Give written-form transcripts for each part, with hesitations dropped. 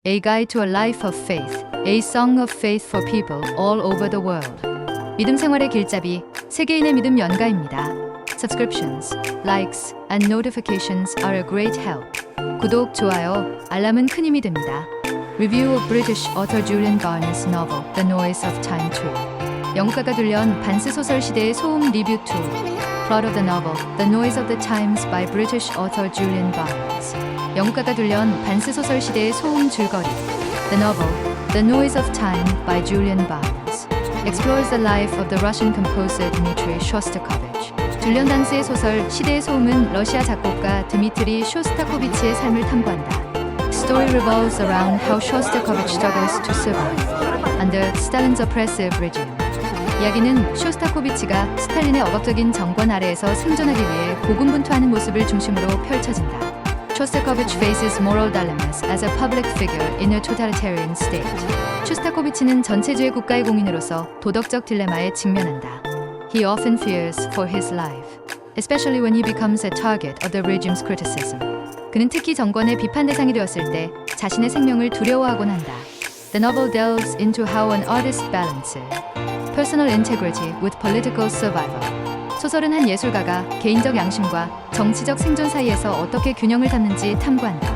A Guide to a Life of Faith, A Song of Faith for People All Over the World. 믿음 생활의 길잡이, 세계인의 믿음 연가입니다. Subscriptions, likes, and notifications are a great help. 구독, 좋아요, 알람은 큰 힘이 됩니다. Review of British author Julian Barnes' novel The Noise of Time 2. 영국가가 둘련 반스 소설 시대의 소음 리뷰 2. Plot of the novel The Noise of the Times by British author Julian Barnes. 영국가가 둘련 반스 소설 시대의 소음 줄거리. The novel The Noise of Time by Julian Barnes explores the life of the Russian composer Dmitry Shostakovich. 줄리언 반스의 소설 시대의 소음은 러시아 작곡가 드미트리 쇼스타코비치의 삶을 탐구한다. Story revolves around how Shostakovich struggles to survive under Stalin's oppressive regime. 이야기는 쇼스타코비치가 스탈린의 억압적인 정권 아래에서 생존하기 위해 고군분투하는 모습을 중심으로 펼쳐진다. Shostakovich faces moral dilemmas as a public figure in a totalitarian state. 쇼스타코비치는 전체주의 국가의 공인으로서 도덕적 딜레마에 직면한다. He often fears for his life, especially when he becomes a target of the regime's criticism. 그는 특히 정권의 비판 대상이 되었을 때 자신의 생명을 두려워하곤 한다. The novel delves into how an artist balances personal integrity with political survival. 소설은 한 예술가가 개인적 양심과 정치적 생존 사이에서 어떻게 균형을 잡는지 탐구한다.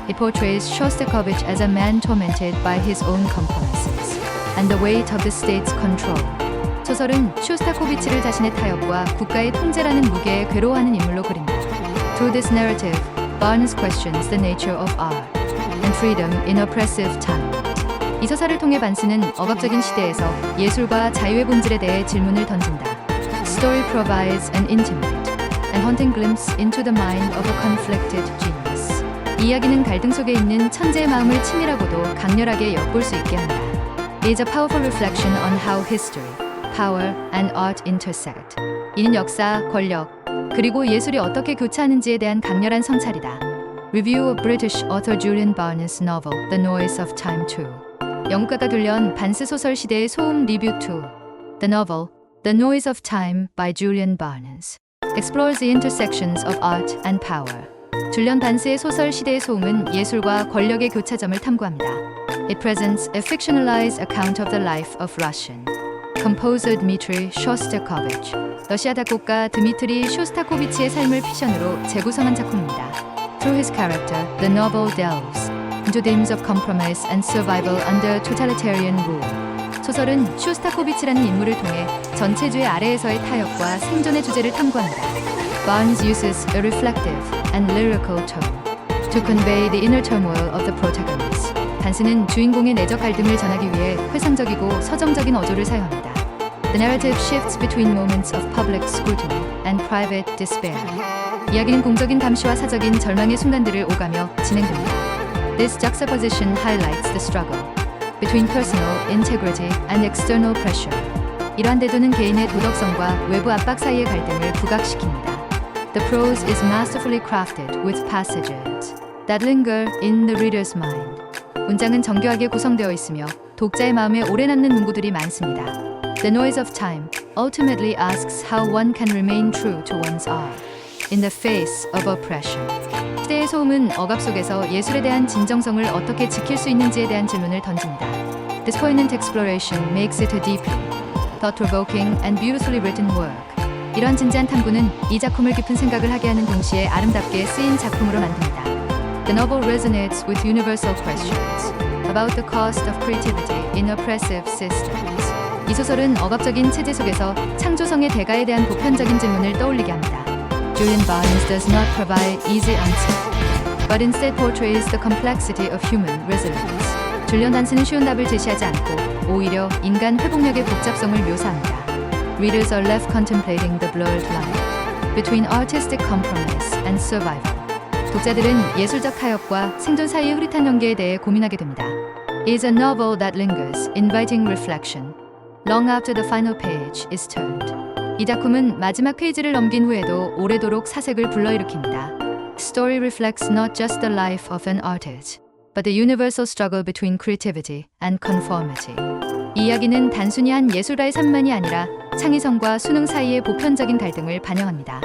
It portrays Shostakovich as a man tormented by his own compromises and the weight of the state's control. 소설은 쇼스타코비치를 자신의 타협과 국가의 통제라는 무게에 괴로워하는 인물로 그린다. Through this narrative, Barnes questions the nature of art and freedom in oppressive times. 이 서사를 통해 반스는 억압적인 시대에서 예술과 자유의 본질에 대해 질문을 던진다. Story provides an intimate and haunting glimpse into the mind of a conflicted genius. 이 이야기는 갈등 속에 있는 천재의 마음을 치밀하고도 강렬하게 엿볼 수 있게 한다. It is a powerful reflection on how history, power, and art intersect. 이는 역사, 권력, 그리고 예술이 어떻게 교차하는지에 대한 강렬한 성찰이다. Review of British author Julian Barnes' novel The Noise of Time 2. 영국가가 둘련 반스 소설 시대의 소음 리뷰 2. The novel The Noise of Time by Julian Barnes explores the intersections of art and power. 줄리언 반스의 소설 시대의 소음은 예술과 권력의 교차점을 탐구합니다. It presents a fictionalized account of the life of Russian composer Dmitry Shostakovich. 러시아 작곡가 드미트리 쇼스타코비치의 삶을 피션으로 재구성한 작품입니다. Through his character, the novel delves into themes of compromise and survival under totalitarian rule. 소설은 쇼스타코비치라는 인물을 통해 전체주의 아래에서의 타협과 생존의 주제를 탐구합니다. Barnes uses a reflective and lyrical tone to convey the inner turmoil of the protagonist. 반스는 주인공의 내적 갈등을 전하기 위해 회상적이고 서정적인 어조를 사용합니다. The narrative shifts between moments of public scrutiny and private despair. 이야기는 공적인 감시와 사적인 절망의 순간들을 오가며 진행됩니다. This juxtaposition highlights the struggle between personal integrity and external pressure. 이러한 태도는 개인의 도덕성과 외부 압박 사이의 갈등을 부각시킵니다. The prose is masterfully crafted with passages that linger in the reader's mind. 문장은 정교하게 구성되어 있으며 독자의 마음에 오래 남는 문구들이 많습니다. The Noise of Time ultimately asks how one can remain true to one's art in the face of oppression. 시대의 소음은 억압 속에서 예술에 대한 진정성을 어떻게 지킬 수 있는지에 대한 질문을 던집니다. This poignant exploration makes it a deeply thought-provoking and beautifully written work. 이런 진지한 탐구는 이 작품을 깊은 생각을 하게 하는 동시에 아름답게 쓰인 작품으로 만듭니다. The novel resonates with universal questions about the cost of creativity in oppressive systems. 이 소설은 억압적인 체제 속에서 창조성의 대가에 대한 보편적인 질문을 떠올리게 합니다. Julian Barnes does not provide easy answers, but instead portrays the complexity of human resilience. 줄리언 반스는 쉬운 답을 제시하지 않고 오히려 인간 회복력의 복잡성을 묘사합니다. Readers are left contemplating the blurred line between artistic compromise and survival. 독자들은 예술적 타협과 생존 사이의 흐릿한 연계에 대해 고민하게 됩니다. It is a novel that lingers, inviting reflection, long after the final page is turned. 이 작품은 마지막 페이지를 넘긴 후에도 오래도록 사색을 불러일으킵니다. Story reflects not just the life of an artist, but the universal struggle between creativity and conformity. 이 이야기는 단순히 한 예술가의 삶만이 아니라 창의성과 수능 사이의 보편적인 갈등을 반영합니다.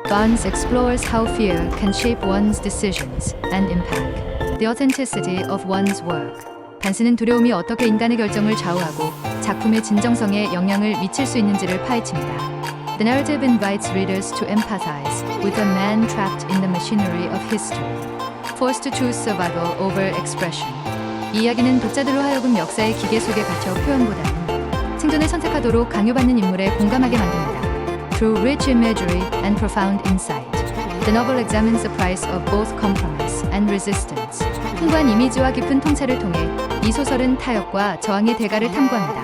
Barnes explores how fear can shape one's decisions and impact the authenticity of one's work. 반스는 두려움이 어떻게 인간의 결정을 좌우하고 작품의 진정성에 영향을 미칠 수 있는지를 파헤칩니다. The narrative invites readers to empathize with a man trapped in the machinery of history, forced to choose survival over expression. 이 이야기는 독자들로 하여금 역사의 기계 속에 갇혀 표현보다는 생존을 선택하도록 강요받는 인물에 공감하게 만듭니다. Through rich imagery and profound insight, the novel examines the price of both compromise and resistance. 풍부한 이미지와 깊은 통찰을 통해 이 소설은 타협과 저항의 대가를 탐구합니다.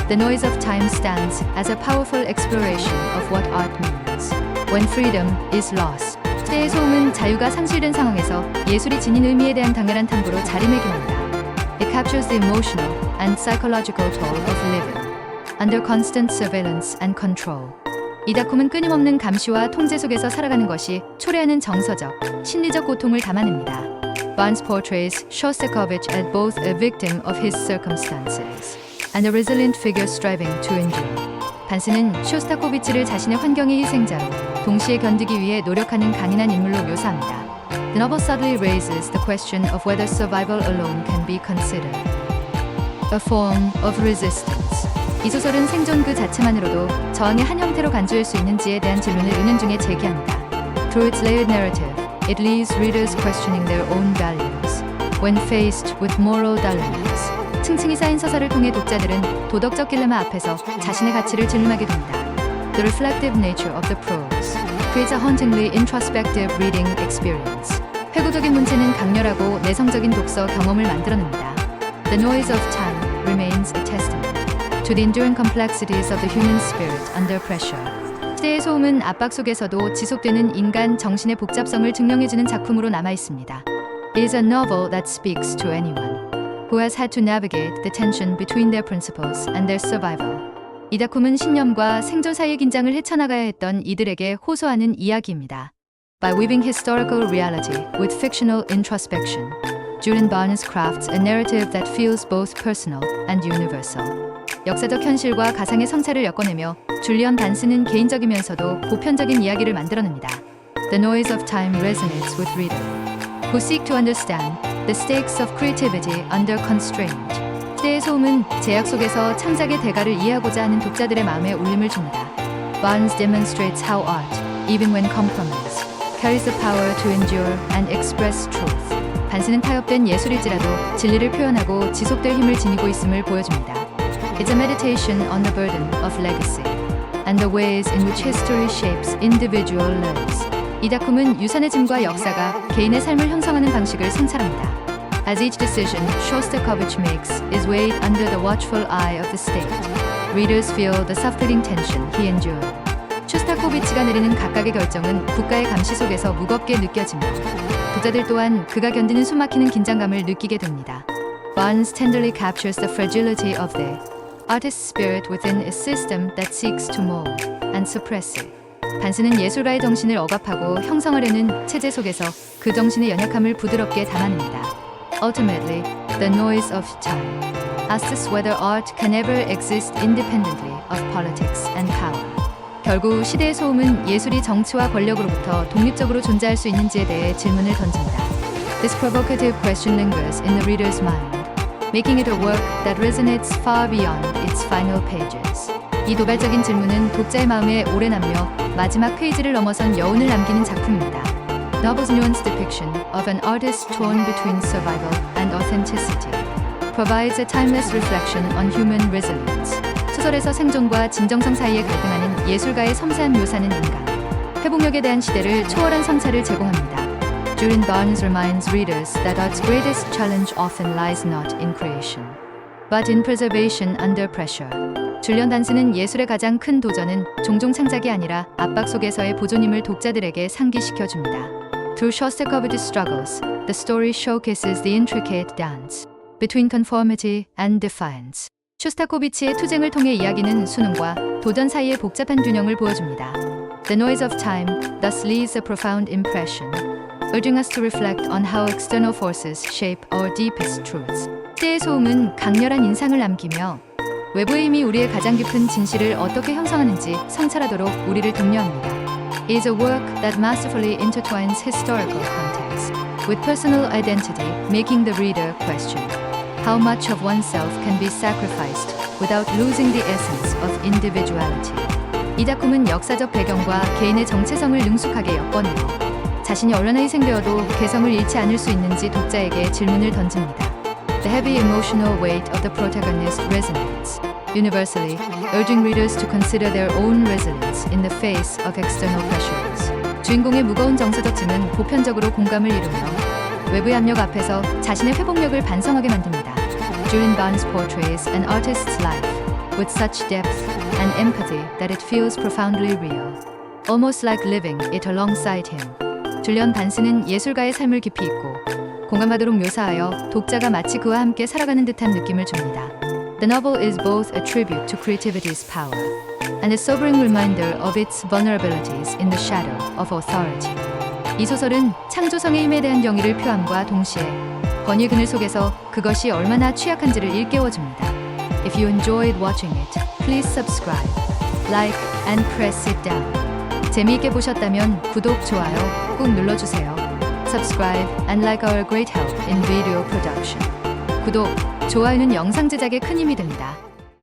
The noise of time stands as a powerful exploration of what art means when freedom is lost. 시대의 소음은 자유가 상실된 상황에서 예술이 지닌 의미에 대한 강렬한 탐구로 자리매김합니다. It captures the emotional and psychological toll of living under constant surveillance and control. 이 작품은 끊임없는 감시와 통제 속에서 살아가는 것이 초래하는 정서적, 심리적 고통을 담아냅니다. Barnes portrays Shostakovich as both a victim of his circumstances and a resilient figure striving to endure. 반스는 쇼스타코비치를 자신의 환경의 희생자로 동시에 견디기 위해 노력하는 강인한 인물로 묘사합니다. The novel subtly raises the question of whether survival alone can be considered a form of resistance. 이 소설은 생존 그 자체만으로도 저항의 한 형태로 간주할 수 있는지에 대한 질문을 은연중에 제기합니다. Through its layered narrative, it leaves readers questioning their own values when faced with moral dilemmas. 층층이 쌓인 서사를 통해 독자들은 도덕적 딜레마 앞에서 자신의 가치를 질문하게 됩니다. The reflective nature of the prose creates a hauntingly introspective reading experience. 회고적인 문체는 강렬하고 내성적인 독서 경험을 만들어냅니다. The noise of time remains a testament to the enduring complexities of the human spirit under pressure. 시대의 소음은 압박 속에서도 지속되는 인간 정신의 복잡성을 증명해주는 작품으로 남아있습니다. It is a novel that speaks to anyone who has had to navigate the tension between their principles and their survival. 이 작품은 신념과 생존 사이의 긴장을 헤쳐나가야 했던 이들에게 호소하는 이야기입니다. By weaving historical reality with fictional introspection, Julian Barnes crafts a narrative that feels both personal and universal. 역사적 현실과 가상의 성찰을 엮어내며 줄리언 반스는 개인적이면서도 보편적인 이야기를 만들어냅니다. The noise of time resonates with reader who seek to understand the stakes of creativity under constraint. 시대의 소음은 제약 속에서 창작의 대가를 이해하고자 하는 독자들의 마음에 울림을 줍니다. Barnes demonstrates how art, even when compromised, carries the power to endure and express truth. 반스는 타협된 예술일지라도 진리를 표현하고 지속될 힘을 지니고 있음을 보여줍니다. It's a meditation on the burden of legacy and the ways in which history shapes individual lives. 이 작품은 유산의 짐과 역사가 개인의 삶을 형성하는 방식을 성찰합니다. As each decision Shostakovich makes is weighed under the watchful eye of the state, readers feel the suffocating tension he endured. 쇼스타코비치가 내리는 각각의 결정은 국가의 감시 속에서 무겁게 느껴지며 독자들 또한 그가 견디는 숨막히는 긴장감을 느끼게 됩니다. Barnes tenderly captures the fragility of the artist's spirit within a system that seeks to mold and suppress it. 반스는 예술가의 정신을 억압하고 형성하려는 체제 속에서 그 정신의 연약함을 부드럽게 담아냅니다. Ultimately, the noise of time asks whether art can ever exist independently of politics and power. 결국 시대의 소음은 예술이 정치와 권력으로부터 독립적으로 존재할 수 있는지에 대해 질문을 던집니다. This provocative question lingers in the reader's mind, making it a work that resonates far beyond its final pages. 이 도발적인 질문은 독자의 마음에 오래 남며 마지막 페이지를 넘어선 여운을 남기는 작품입니다. Novel's nuanced depiction of an artist torn between survival and authenticity provides a timeless reflection on human resilience. 소설에서 생존과 진정성 사이에 갈등하는 예술가의 섬세한 묘사는 인간, 회복력에 대한 시대를 초월한 성찰을 제공합니다. Julian Barnes reminds readers that art's greatest challenge often lies not in creation, but in preservation under pressure. 줄리언 반스는 예술의 가장 큰 도전은 종종 창작이 아니라 압박 속에서의 보존임을 독자들에게 상기시켜 줍니다. Through Shostakovich's struggles, the story showcases the intricate dance between conformity and defiance. 쇼스타코비치의 투쟁을 통해 이야기는 수능과 도전 사이의 복잡한 균형을 보여줍니다. The noise of time thus leaves a profound impression, urging us to reflect on how external forces shape our deepest truths. 시대의 소음은 강렬한 인상을 남기며 외부의 힘이 우리의 가장 깊은 진실을 어떻게 형성하는지 성찰하도록 우리를 독려합니다. It is a work that masterfully intertwines historical context with personal identity, making the reader question how much of oneself can be sacrificed without losing the essence of individuality. 이 작품은 역사적 배경과 개인의 정체성을 능숙하게 엮어내어 자신이 얼마나 희생되어도 개성을 잃지 않을 수 있는지 독자에게 질문을 던집니다. The heavy emotional weight of the protagonist resonates, universally urging readers to consider their own resilience in the face of external pressures. 주인공의 무거운 정서적 짐은 보편적으로 공감을 이루며 외부의 압력 앞에서 자신의 회복력을 반성하게 만듭니다. Julian Barnes portrays an artist's life with such depth and empathy that it feels profoundly real, almost like living it alongside him. 줄리언 반스는 예술가의 삶을 깊이 있고 공감하도록 묘사하여 독자가 마치 그와 함께 살아가는 듯한 느낌을 줍니다. The novel is both a tribute to creativity's power and a sobering reminder of its vulnerabilities in the shadow of authority. 이 소설은 창조성의 힘에 대한 경의를 표함과 동시에 권위의 그늘 속에서 그것이 얼마나 취약한지를 일깨워줍니다. If you enjoyed watching it, please subscribe, like, and press it down. 재미있게 보셨다면 구독, 좋아요 꾹 눌러주세요. Subscribe and like our great help in video production. 구독, 좋아요는 영상 제작에 큰 힘이 됩니다.